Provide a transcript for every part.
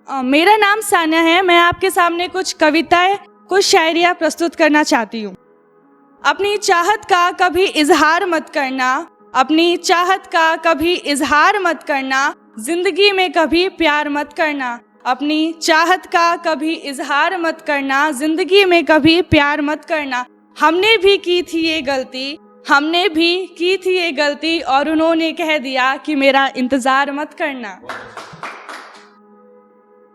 मेरा नाम सान्या है। मैं आपके सामने कुछ कविताएं, कुछ शायरियाँ प्रस्तुत करना चाहती हूँ। अपनी चाहत का कभी इजहार मत करना, अपनी चाहत का कभी इजहार मत करना, जिंदगी में कभी प्यार मत करना। अपनी चाहत का कभी इजहार मत करना, जिंदगी में कभी प्यार मत करना। हमने भी की थी ये गलती, हमने भी की थी ये गलती, और उन्होंने कह दिया कि मेरा इंतज़ार मत करना।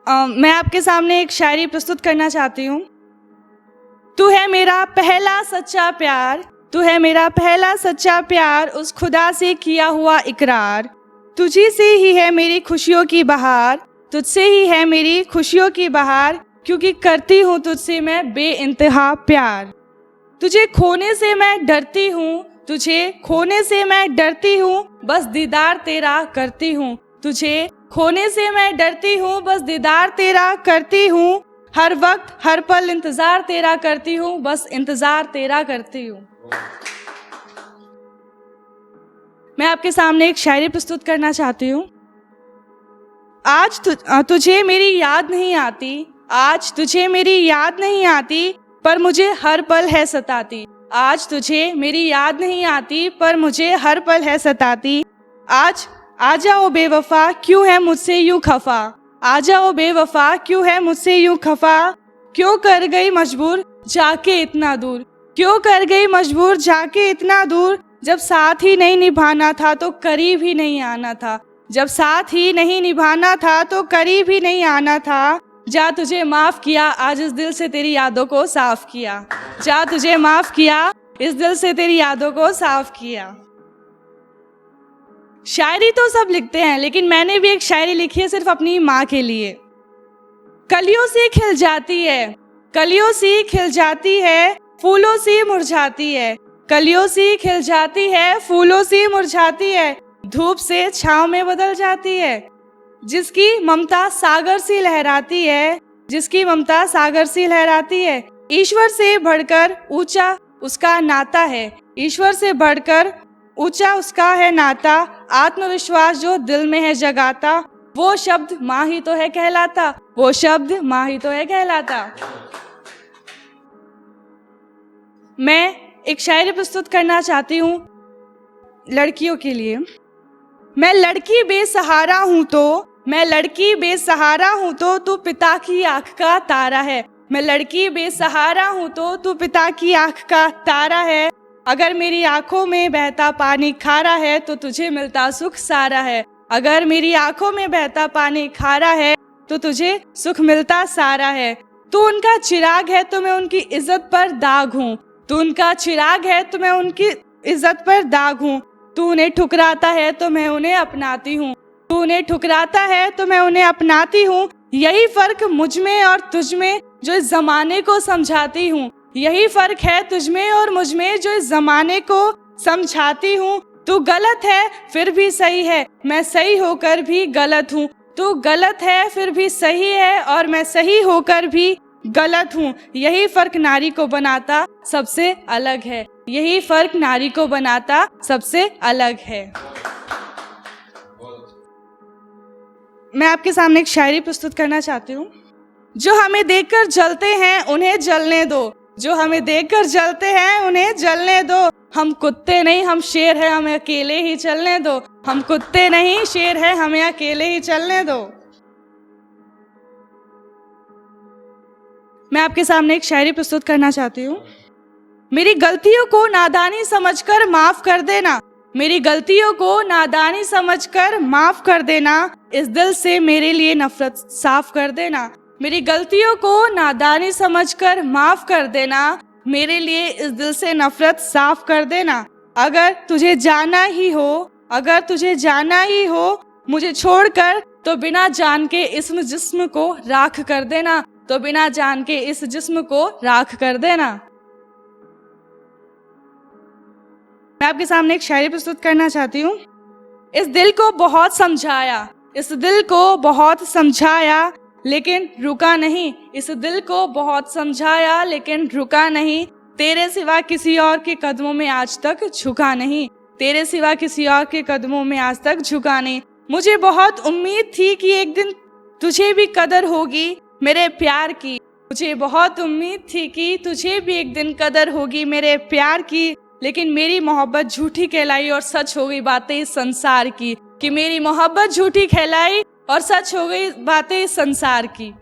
मैं आपके सामने एक शायरी प्रस्तुत करना चाहती हूँ। तू है मेरा पहला सच्चा प्यार, तू है मेरा पहला सच्चा प्यार, उस खुदा से किया हुआ इकरार। तुझी से ही है मेरी खुशियों की बहार, तुझसे ही है मेरी खुशियों की बहार, क्योंकि करती हूँ तुझसे मैं बेइंतहा प्यार। तुझे खोने से मैं डरती हूँ, तुझे खोने से मैं डरती हूँ, बस दीदार तेरा करती हूँ। तुझे खोने से मैं डरती हूँ, बस दीदार तेरा करती हूँ। हर वक्त हर पल इंतजार तेरा करती हूँ, बस इंतजार तेरा करती हूँ। मैं आपके सामने एक शायरी प्रस्तुत करना चाहती हूँ। आज तुझे मेरी याद नहीं आती, आज तुझे मेरी याद नहीं आती, पर मुझे हर पल है सताती। आज तुझे मेरी याद नहीं आती, पर मुझे हर पल है सताती। आज आ जाओ बेवफा, क्यों है मुझसे यूं खफा, आ जाओ बेवफा, क्यों है मुझसे यूं खफा। क्यों कर गई मजबूर जाके इतना दूर, क्यों कर गई मजबूर जाके इतना दूर। जब साथ ही नहीं निभाना था तो करीब ही नहीं आना था, जब साथ ही नहीं निभाना था तो करीब ही नहीं आना था। जा तुझे माफ किया, आज इस दिल से तेरी यादों को साफ किया। जा तुझे माफ किया, इस दिल से तेरी यादों को साफ किया। शायरी तो सब लिखते हैं, लेकिन मैंने भी एक शायरी लिखी है सिर्फ अपनी माँ के लिए। कलियों सी खिल जाती है, कलियों सी खिल जाती है, फूलों सी मुरझाती है। कलियों सी खिल जाती है, फूलों सी मुरझाती है, धूप से छांव में बदल जाती है। जिसकी ममता सागर सी लहराती है, जिसकी ममता सागर सी लहराती है। ईश्वर से बढ़कर ऊंचा उसका नाता है, ईश्वर से बढ़कर ऊंचा उसका है नाता। आत्मविश्वास जो दिल में है जगाता, वो शब्द माँ ही तो है कहलाता, वो शब्द माँ ही तो है कहलाता। मैं एक शायरी प्रस्तुत करना चाहती हूँ लड़कियों के लिए। मैं लड़की बेसहारा हूँ तो, मैं लड़की बेसहारा हूँ तो तू पिता की आँख का तारा है। मैं लड़की बेसहारा हूँ तो तू पिता की आँख का तारा है। अगर मेरी आंखों में बहता पानी खारा है तो तुझे मिलता सुख सारा है। अगर मेरी आंखों में बहता पानी खारा है तो तुझे सुख मिलता सारा है। तू उनका चिराग है तो मैं उनकी इज्जत पर दाग हूँ, तू उनका चिराग है तो मैं उनकी इज्जत पर दाग हूँ। तू उन्हें ठुकराता है तो मैं उन्हें अपनाती हूँ, तू उन्हें ठुकराता है तो मैं उन्हें अपनाती हूँ। यही फर्क मुझ में और तुझ में जो इस जमाने को समझाती हूँ, यही फर्क है तुझ में और मुझ में जो इस जमाने को समझाती हूँ। तू गलत है फिर भी सही है, मैं सही होकर भी गलत हूँ। तू गलत है फिर भी सही है, और मैं सही होकर भी गलत हूँ। यही फर्क नारी को बनाता सबसे अलग है, यही फर्क नारी को बनाता सबसे अलग है। मैं आपके सामने एक शायरी प्रस्तुत करना चाहती हूँ। जो हमें देखकर जलते हैं उन्हें जलने दो, जो हमें देखकर जलते हैं उन्हें जलने दो। हम कुत्ते नहीं हम शेर हैं, हमें अकेले ही चलने दो। हम कुत्ते नहीं शेर हैं, हमें अकेले ही चलने दो। मैं आपके सामने एक शायरी प्रस्तुत करना चाहती हूँ। मेरी गलतियों को नादानी समझकर माफ कर देना, मेरी गलतियों को नादानी समझकर माफ कर देना। इस दिल से मेरे लिए नफरत साफ कर देना, मेरी गलतियों को नादानी समझकर माफ कर देना। मेरे लिए इस दिल से नफरत साफ कर देना। अगर तुझे जाना ही हो, अगर तुझे जाना ही हो मुझे छोड़कर, तो बिना जान के इस जिस्म को राख कर देना, तो बिना जान के इस जिस्म को राख कर देना। मैं आपके सामने एक शायरी प्रस्तुत करना चाहती हूँ। इस दिल को बहुत समझाया, इस दिल को बहुत समझाया, लेकिन रुका नहीं। इस दिल को बहुत समझाया लेकिन रुका नहीं। तेरे सिवा किसी और के कदमों में आज तक झुका नहीं, तेरे सिवा किसी और के कदमों में आज तक झुका नहीं। मुझे बहुत उम्मीद थी कि एक दिन तुझे भी कदर होगी मेरे प्यार की। मुझे बहुत उम्मीद थी कि तुझे भी एक दिन कदर होगी मेरे प्यार की, लेकिन मेरी मोहब्बत झूठी कहलाई और सच हो गई बातें इस संसार की। कि मेरी मोहब्बत झूठी कहलाई और सच हो गई बातें इस संसार की।